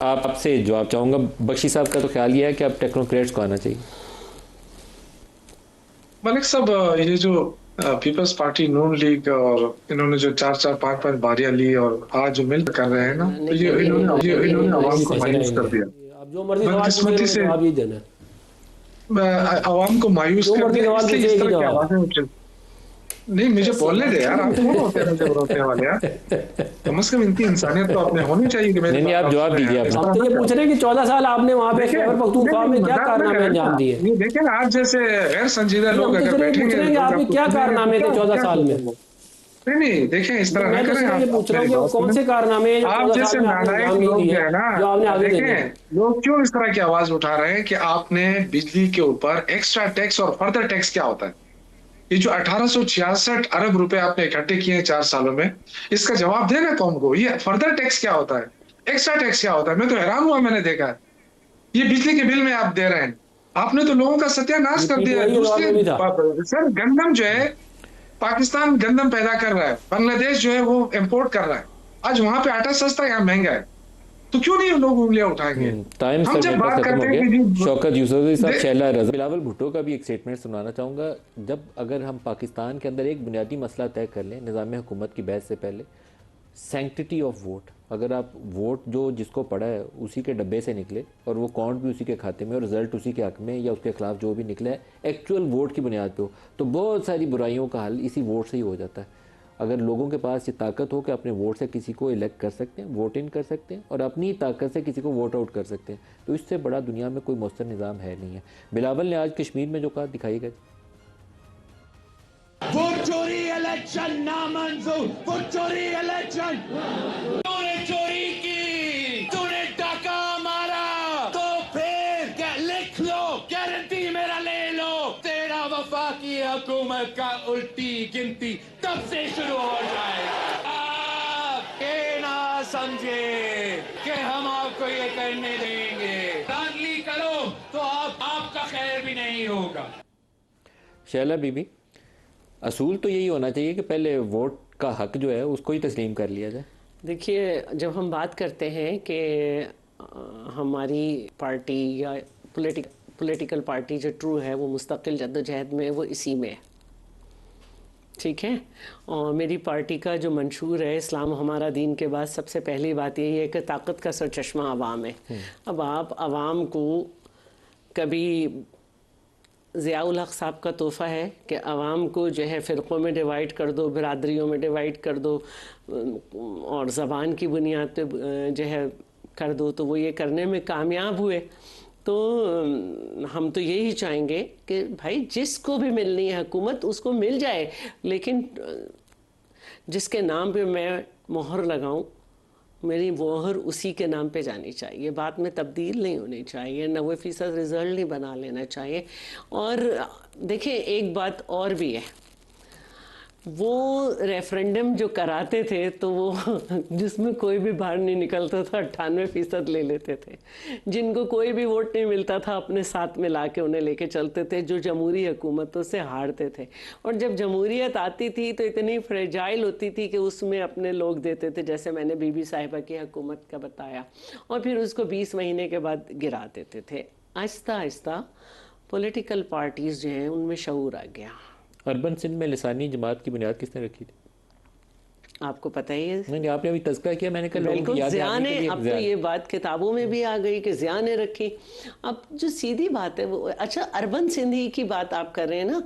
आपसे जवाब चाहूंगा। बख्शी साहब का तो ख्याल ये है कि अब टेक्नोक्रेट्स को आना चाहिए। मलिक साहब, ये जो पीपल्स पार्टी नून लीग और इन्होंने जो चार चार पांच पांच बारियां ली और आज जो मिल कर रहे हैं ना, तो नहीं ये नहीं नहीं नहीं नहीं नहीं, इन्होंने इनका आवाम ये को फैसला ही मायूस नहीं कर दिया। है। आप जो मर्जी सवाल पूछे बदकिस्मती उन्होंने से जवाब ही देना है। आवाम को मायूस जो कर मर्जी दिया, सवाल इसलिए पूछे इस एक ही तरह की जवाब। आवाजें उठ रही। नहीं, मुझे ऐसी बोलने बात दे यार, थोड़ी आप ना कौन है। होते हैं जबरदस्ती वाले यार। कम से कम इनकी इंसानियत तो अपने होनी चाहिए कि मेरी नहीं नहीं, बात आप आप जवाब सुने दीजिए यार, इस अपना। हम तरह तो ना ये पूछ करें। रहे हैं कि 14 साल आपने वहां पे देखिए, खैबर नहीं पख्तूनख्वा नहीं, में क्या मजाक ना कारनामे करें ना। अंजाम दिए। ये देखिए ना, आज जैसे गैर संजीदा नहीं, लोग हम तो अगर सिर्फ ये पूछ बैठेंगे रहे हैं कि लोग आपके आपको क्या सुनेंगे तो कारनामे थे क्या चौदह क्या साल में। सोचेंगे। नहीं नहीं, देखें, इस नहीं, तरह ना मैं तो करें। सिर्फ ये आप पूछ रहा मेरी हूँ कि वो बात कौन सुनें। से कारनामे हैं जो आप 14 साल जैसे में आपने नालायक अंजाम नहीं लोग जो दिए, है ना, जो आपने आगे देने हैं। देखें, लोग क्यों इस तरह की आवाज उठा रहे हैं कि आपने बिजली के ऊपर एक्स्ट्रा टैक्स और फर्दर टैक्स क्या होता है। ये जो 1866 अरब रुपए आपने इकट्ठे किए हैं 4 सालों में, इसका जवाब देना कौन को। ये फर्दर टैक्स क्या होता है, एक्स्ट्रा टैक्स क्या होता है। मैं तो हैरान हुआ, मैंने देखा है ये बिजली के बिल में आप दे रहे हैं। आपने तो लोगों का सत्यानाश ये कर दिया है। पीटीआई के दौर दूसरी में भी था। सर, गंदम जो है, पाकिस्तान गंदम पैदा कर रहा है, बांग्लादेश जो है वो इंपोर्ट कर रहा है। आज वहां पे आटा सस्ता, यहाँ महंगा है, तो क्यों नहीं लोग उंगलियां उठाएंगे। टाइम हम सर जब मेरे पास बात खत्म हो करते हैं गया। कि जी शौकत यूसुफजई साहब, दे, शैला रज़ा, बिलावल भुट्टो का भी एक स्टेटमेंट सुनाना चाहूँगा। जब अगर हम पाकिस्तान के अंदर एक बुनियादी मसला तय कर लें निज़ाम हुकूमत की बहस से पहले, सेंक्टिटी ऑफ वोट, अगर आप वोट जो जिसको पड़ा है उसी के डब्बे से निकले और वो काउंट भी उसी के खाते में और रिजल्ट उसी के हक में या उसके खिलाफ जो भी निकला है एक्चुअल वोट की बुनियाद पे हो, तो बहुत सारी बुराइयों का हल इसी वोट से ही हो जाता है। अगर लोगों के पास ये ताकत हो कि अपने वोट से किसी को इलेक्ट कर सकते हैं, वोट इन कर सकते हैं और अपनी ताकत से किसी को वोट आउट कर सकते हैं, तो इससे बड़ा दुनिया में कोई मौसर निज़ाम है नहीं है। बिलावल ने आज कश्मीर में जो कहा दिखाइएगा। वोट चोरी इलेक्शन नामंजूर, वोट चोरी इलेक्शन। तूने चोरी की, तूने डाका मारा, तो फिर क्या लिख लो, गारंटी मेरा ले लो। तेरा वफाकी हुकूमत का उल्टी गिनती तब से शुरू हो जाएगा। आप ये ना समझे कि हम आपको ये करने देंगे। धांधली करो तो आपका खैर भी नहीं होगा। शैला बीबी, असूल तो यही होना चाहिए कि पहले वोट का हक जो है उसको ही तस्लीम कर लिया जाए। देखिए, जब हम बात करते हैं कि हमारी पार्टी या पॉलिटिकल पार्टी जो ट्रू है वो मुस्तकिल जद्दोजहद में, वो इसी में है, ठीक है। और मेरी पार्टी का जो मंशूर है, इस्लाम हमारा दीन के बाद सबसे पहली बात यही है कि ताकत का सरचश्मा अवाम है। अब आप अवाम को कभी ज़ियाउल हक साहब का तोहफ़ा है कि आवाम को जो है फ़िरक़ों में डिवाइड कर दो, बिरादरियों में डिवाइड कर दो और ज़बान की बुनियाद पे जो है कर दो, तो वो ये करने में कामयाब हुए। तो हम तो यही चाहेंगे कि भाई जिसको भी मिलनी है हुकूमत उसको मिल जाए, लेकिन जिसके नाम पे मैं मोहर लगाऊं, मेरी मोहर उसी के नाम पे जानी चाहिए, बात में तब्दील नहीं होनी चाहिए, 90% रिज़ल्ट नहीं बना लेना चाहिए। और देखिए, एक बात और भी है, वो रेफरेंडम जो कराते थे तो वो जिसमें कोई भी बाहर नहीं निकलता था 98% ले लेते थे। जिनको कोई भी वोट नहीं मिलता था अपने साथ में ला के उन्हें लेके चलते थे, जो जमहूरी हुकूमतों से हारते थे। और जब जमहूरियत आती थी तो इतनी फ्रेजाइल होती थी कि उसमें अपने लोग देते थे, जैसे मैंने बीबी साहिबा की हुकूमत का बताया, और फिर उसको 20 महीने के बाद गिरा देते थे। आहिस्ता आहिस्ता पॉलिटिकल पार्टीज़ जो हैं उनमें शऊर आ गया। अर्बन सिंध में लिसानी जमात की बुनियाद किसने रखी थी? आपको पता ही है। नहीं नहीं, आपने अभी तज़किरा किया, मैंने कहा लोगों की बिल्कुल, याद ज़िया दिलाने ने, के लिए। अब तो ये बात किताबों में भी आ गई कि ज़िया ने रखी। अब जो सीधी बात है वो, अच्छा, अरबन सिंधी की बात आप कर रहे हैं ना,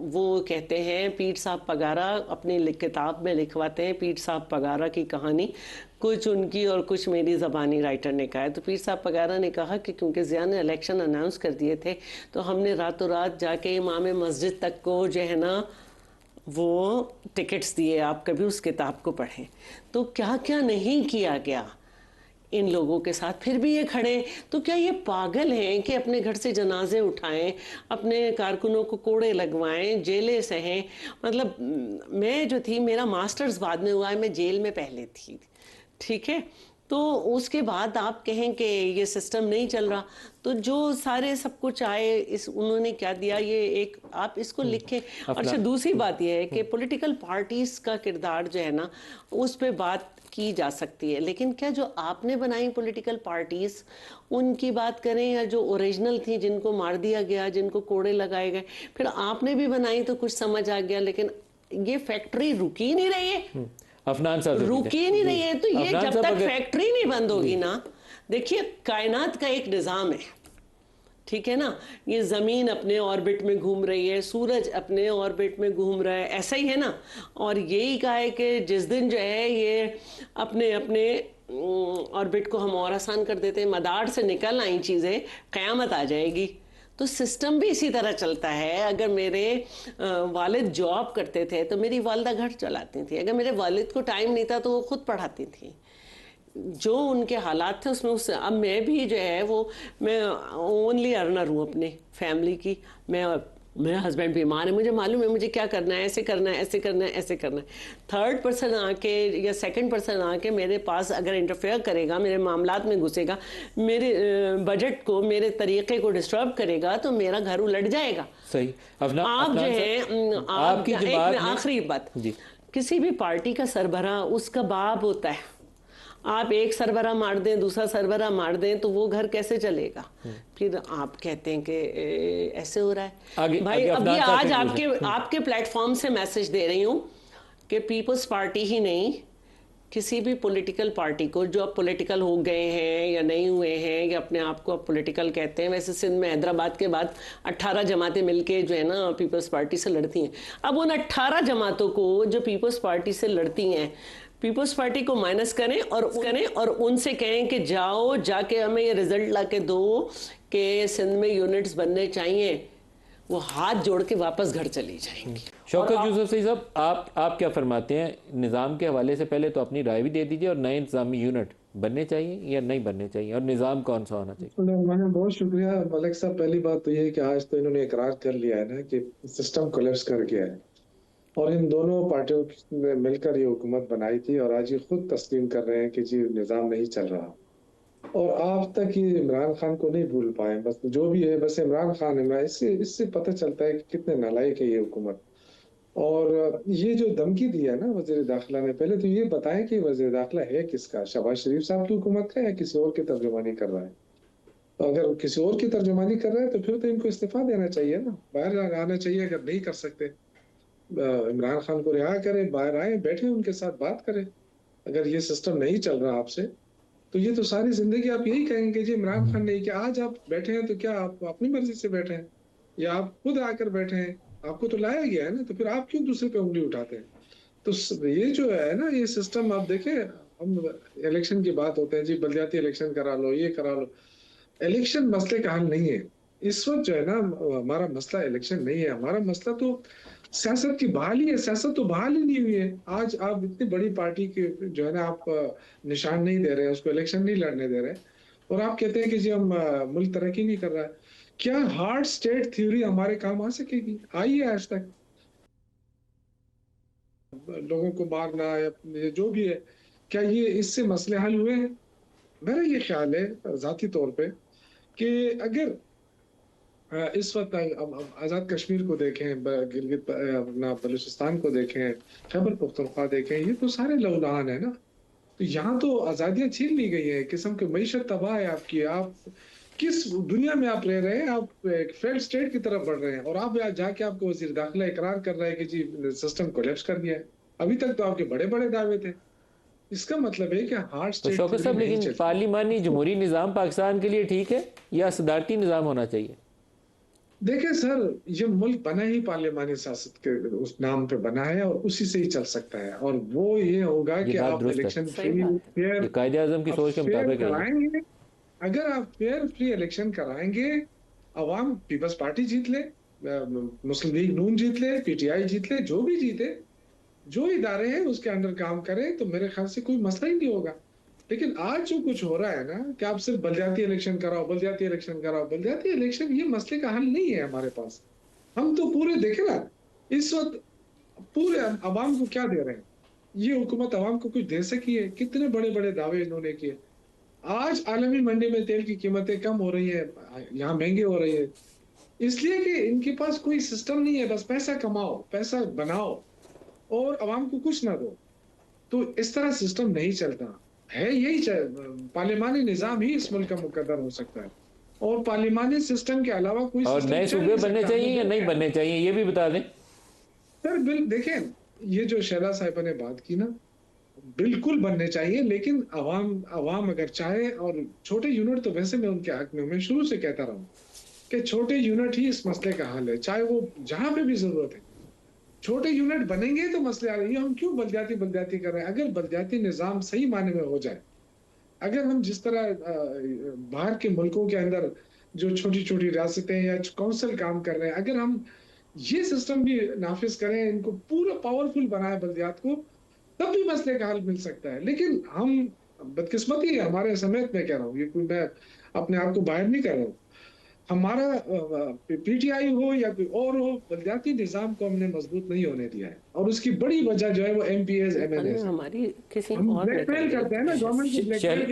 वो कहते हैं पीर साहब पगारा अपनी किताब में लिखवाते हैं पीर साहब पगारा की कहानी, कुछ उनकी और कुछ मेरी ज़बानी राइटर ने कहा है। तो पीर साहब पगारा ने कहा कि क्योंकि ज़िया ने इलेक्शन अनाउंस कर दिए थे तो हमने रातों रात जाके इमाम मस्जिद तक को जो है ना वो टिकट्स दिए, आप कभी उस किताब को पढ़ें। तो क्या क्या नहीं किया गया इन लोगों के साथ, फिर भी ये खड़े। तो क्या ये पागल हैं कि अपने घर से जनाजे उठाएं, अपने कारकुनों को कोड़े लगवाएं, जेलें सहें। मतलब मैं जो थी, मेरा मास्टर्स बाद में हुआ है, मैं जेल में पहले थी, ठीक है। तो उसके बाद आप कहें कि ये सिस्टम नहीं चल रहा, तो जो सारे सब कुछ आए इस उन्होंने क्या दिया, ये एक आप इसको लिखें। और अच्छा, दूसरी बात ये है कि पॉलिटिकल पार्टीज का किरदार जो है ना, उस पे बात की जा सकती है, लेकिन क्या जो आपने बनाई पॉलिटिकल पार्टीज उनकी बात करें, या जो ओरिजिनल थी जिनको मार दिया गया, जिनको कोड़े लगाए गए, फिर आपने भी बनाई तो कुछ समझ आ गया, लेकिन ये फैक्ट्री रुकी ही नहीं रही है। अफनान साहब रुकी ही नहीं रही है, तो ये अफनान जब साहब तक अगर- फैक्ट्री नहीं बंद होगी ना, देखिए कायनात का एक निज़ाम है, ठीक है ना, ये ज़मीन अपने ऑर्बिट में घूम रही है, सूरज अपने ऑर्बिट में घूम रहा है, ऐसा ही है ना। और यही कहा है कि जिस दिन जो है ये अपने अपने ऑर्बिट को हम और आसान कर देते हैं, मदार से निकल आई चीज़ें, क़यामत आ जाएगी। तो सिस्टम भी इसी तरह चलता है। अगर मेरे वालिद जॉब करते थे तो मेरी वालदा घर चलाती थी, अगर मेरे वालिद को टाइम नहीं था तो वो खुद पढ़ाती थी। जो उनके हालात थे उसमें उससे अब मैं भी जो है वो मैं ओनली अर्नर हूँ अपने फैमिली की। मेरा हस्बैंड बीमार है, मुझे मालूम है मुझे क्या करना है, ऐसे करना है, ऐसे करना है, ऐसे करना है। थर्ड पर्सन आके या सेकंड पर्सन आके मेरे पास अगर इंटरफेयर करेगा, मेरे मामलात में घुसेगा, मेरे बजट को, मेरे तरीके को डिस्टर्ब करेगा, तो मेरा घर उलट जाएगा। सही। आप जो है आपकी जवाब एक आखिरी बात, किसी भी पार्टी का सरबराह उसका बाप होता है। आप एक सरबराह मार दें, दूसरा सरबराह मार दें, तो वो घर कैसे चलेगा? फिर आप कहते हैं कि ऐसे हो रहा है। भाई अभी आज आपके प्लेटफॉर्म से मैसेज दे रही हूँ कि पीपल्स पार्टी ही नहीं, किसी भी पॉलिटिकल पार्टी को, जो अब पॉलिटिकल हो गए हैं या नहीं हुए हैं या अपने आप को अब पॉलिटिकल कहते हैं, वैसे सिंध में हैदराबाद के बाद 18 जमातें मिलके जो है ना पीपल्स पार्टी से लड़ती हैं। अब उन 18 जमातों को जो पीपल्स पार्टी से लड़ती हैं, पीपल्स पार्टी को माइनस करें और उनसे कहें कि जाओ जाके हमें ये रिजल्ट ला के दो कि सिंध में यूनिट्स बनने चाहिए, वो हाथ जोड़ के वापस घर चली जाएंगी। शौकत यूसुफ सही साहब, आप क्या फरमाते हैं? निज़ाम के हवाले से पहले तो अपनी राय भी दे दीजिए, और नए इंतजामी यूनिट बनने चाहिए या नहीं बनने चाहिए, और निज़ाम कौन सा होना चाहिए? मैंने बहुत शुक्रिया मलिक साहब। पहली बात तो ये है कि आज तो इन्होंने इकरार कर लिया है ना कि सिस्टम कोलैप्स कर गया है, और इन दोनों पार्टियों ने मिलकर ये हुकूमत बनाई थी, और आज ये खुद तस्लीम कर रहे हैं कि जी निज़ाम नहीं चल रहा। और आप तक ये इमरान खान को नहीं भूल पाए, बस जो भी है बस इमरान खान है। इससे पता चलता है कि कितने नालायक है ये हुकूमत। और ये जो धमकी दी है ना वजीर दाखिला ने, पहले तो ये बताएं कि वजीर दाखिला है किसका, शहबाज शरीफ साहब की हुकूमत का या किसी और की तर्जुमानी कर रहा है? तो अगर किसी और की तर्जुमानी कर रहा है तो फिर तो इनको इस्तीफा देना चाहिए ना, बाहर आना चाहिए। अगर नहीं कर सकते, इमरान खान को रिहा करें, बाहर आए, बैठे उनके साथ बात करें। अगर ये सिस्टम नहीं चल रहा आपसे, तो ये तो सारी जिंदगी आप यही कहेंगे जी इमरान खान नहीं। कि आज आप बैठे हैं तो क्या आप अपनी मर्जी से बैठे हैं या आप खुद आकर बैठे हैं? आपको तो लाया गया है ना, तो फिर आप क्यों दूसरे पे उंगली उठाते हैं? तो ये जो है ना ये सिस्टम, आप देखें, हम इलेक्शन की बात होते हैं जी, बलदियाती इलेक्शन करा लो, ये करा लो। इलेक्शन मसले का हल नहीं है इस वक्त। जो है ना हमारा मसला इलेक्शन नहीं है, हमारा मसला तो सियासत की बहाली है। सियासत तो बहाल ही नहीं हुई है। आज आप इतनी बड़ी पार्टी के जो है ना आप निशान नहीं दे रहे हैं, उसको इलेक्शन नहीं लड़ने दे रहे, और आप कहते हैं कि जी हम मुल्क तरक्की नहीं कर रहा है। क्या हार्ड स्टेट थ्योरी हमारे काम आ सकेगी? आई है आज तक? लोगों को मारना या जो भी है, क्या ये इससे मसले हल हुए हैं? मेरा ये ख्याल है जाती तौर पे कि अगर इस वक्त आज़ाद कश्मीर को देखें, गिलगित अपना बलूचिस्तान को देखें, खैबर पख्तूनख्वा देखें, ये तो सारे लौलान है ना। तो यहाँ तो आज़ादियाँ छीन ली गई है, किस्म की मईशत तबाह है आपकी। आप किस दुनिया में आप रह रहे हैं? आप एक फेल्ड स्टेट की तरफ बढ़ रहे हैं, और आप यहाँ जाके आपको वजीर दाखिला इकरार कर रहा है कि जी सिस्टम कोलैप्स कर गया है। अभी तक तो आपके बड़े बड़े दावे थे। इसका मतलब है कि हार्ड तो स्टेट शौकत साहब, लेकिन पार्लिमानी जमहूरी निज़ाम पाकिस्तान के लिए ठीक है या सदारती निज़ाम होना चाहिए? देखिए सर, ये मुल्क बना ही पार्लियामानी सियासत के उस नाम पे बना है, और उसी से ही चल सकता है। और वो ये होगा कि आप इलेक्शन फेयर कायदे-आज़म की सोच के मुताबिक कराएंगे। अगर आप फेयर फ्री इलेक्शन कराएंगे, अवाम पीपल्स पार्टी जीत ले, मुस्लिम लीग नून जीत ले, पीटीआई जीत ले, जो भी जीते, जो इदारे हैं उसके अंडर काम करें, तो मेरे ख्याल से कोई मसला ही नहीं होगा। लेकिन आज जो कुछ हो रहा है ना कि आप सिर्फ बलदियाती इलेक्शन कराओ, बलदियाती इलेक्शन कराओ, बलदियाती इलेक्शन ये मसले का हल नहीं है हमारे पास। हम तो पूरे देखे ना इस वक्त पूरे अवाम को क्या दे रहे हैं? ये हुकूमत अवाम को कुछ दे सकी है? कितने बड़े-बड़े दावे इन्होंने किए। आज आलमी मंडी में तेल की कीमतें कम हो रही है, यहाँ महँगी हो रही है। इसलिए कि इनके पास कोई सिस्टम नहीं है, बस पैसा कमाओ, पैसा बनाओ और अवाम को कुछ ना दो। तो इस तरह सिस्टम नहीं चलता है। यही पार्लिमानी निज़ाम ही इस मुल्क का मुकद्दर हो सकता है और पार्लिमानी सिस्टम के अलावा कोई और सिस्टम नए चल सूबे नहीं बनने सकता। चाहिए या नहीं बनने चाहिए, ये भी बता दें। सर बिल देखें, ये जो शैला साहिबा ने बात की ना, बिल्कुल बनने चाहिए, लेकिन अवाम अवाम अगर चाहे, और छोटे यूनिट तो वैसे मैं उनके हक में, मैं शुरू से कहता रहा हूँ कि छोटे यूनिट ही इस मसले का हल है, चाहे वो जहां पे भी जरूरत है। छोटे यूनिट बनेंगे तो मसले आ रहे हैं। हम क्यों बलदियाती कर रहे हैं? अगर बलदियाती निज़ाम सही मायने में हो जाए, अगर हम जिस तरह बाहर के मुल्कों के अंदर जो छोटी-छोटी रियासतें या काउंसिल काम कर रहे हैं, अगर हम ये सिस्टम भी नाफिज करें, इनको पूरा पावरफुल बनाए बल्दियात को, तब भी मसले का हल मिल सकता है। लेकिन हम, बदकिस्मती है हमारे समेत, मैं कह रहा हूँ, ये कोई, मैं अपने आप को बाहर नहीं कर रहा हूँ। हमारा पीटीआई हो या कोई और हो, बलदियाती निज़ाम को हमने मजबूत नहीं होने दिया है और उसकी बड़ी वजह जो है वो एमपीएस, एमएनएस है। हमारी किसी हम और ने ब्लैकमेल कर करते हैं ना, दिया। गवर्नमेंट को ब्लैकमेल